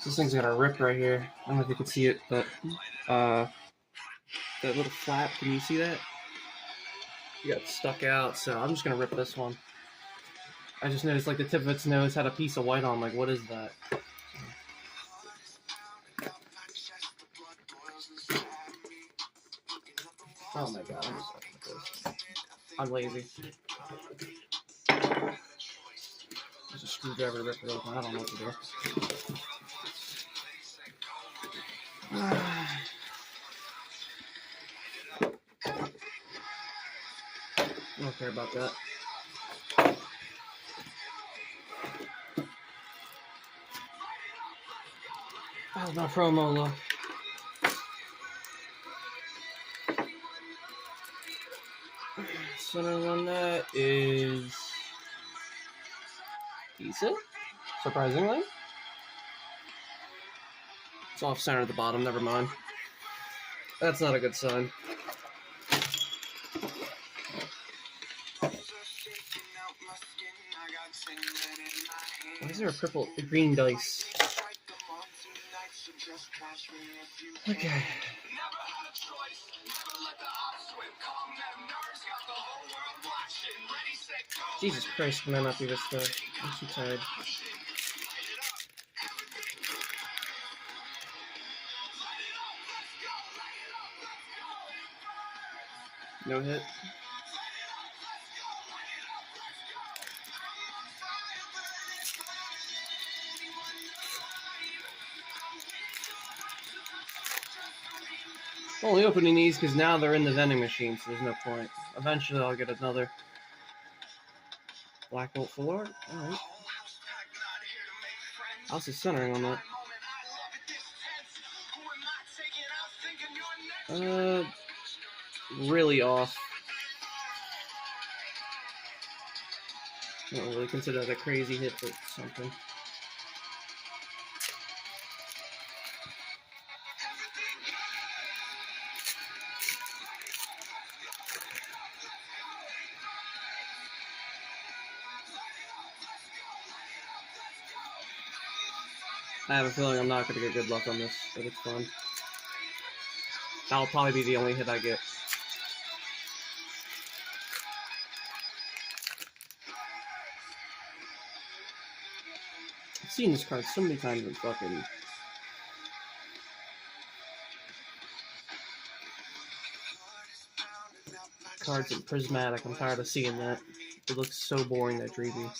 This thing's got a rip right here. I don't know if you can see it, but that little flap, can you see that? You got stuck out, so I'm just gonna rip this one. I just noticed like the tip of its nose had a piece of white on. Like, what is that? Oh my god, I'm just fucking with this. I'm lazy. There's a screwdriver to rip it open. I don't know what to do. I don't care about that. How's my promo look? Center on that is decent, surprisingly. It's off center at the bottom, never mind. That's not a good sign. Why is there a green dice? Okay. Jesus Christ, can I not do this though? I'm too tired. No hit. Only opening these because now they're in the vending machine, so there's no point. Eventually I'll get another. Black Bolt Forward? Alright. How's the centering on that? Really off. I don't really consider that a crazy hit, but something. I have a feeling I'm not going to get good luck on this, but it's fun. That'll probably be the only hit I get. I've seen this card so many times in fucking... cards in Prismatic. I'm tired of seeing that. It looks so boring, that 3D.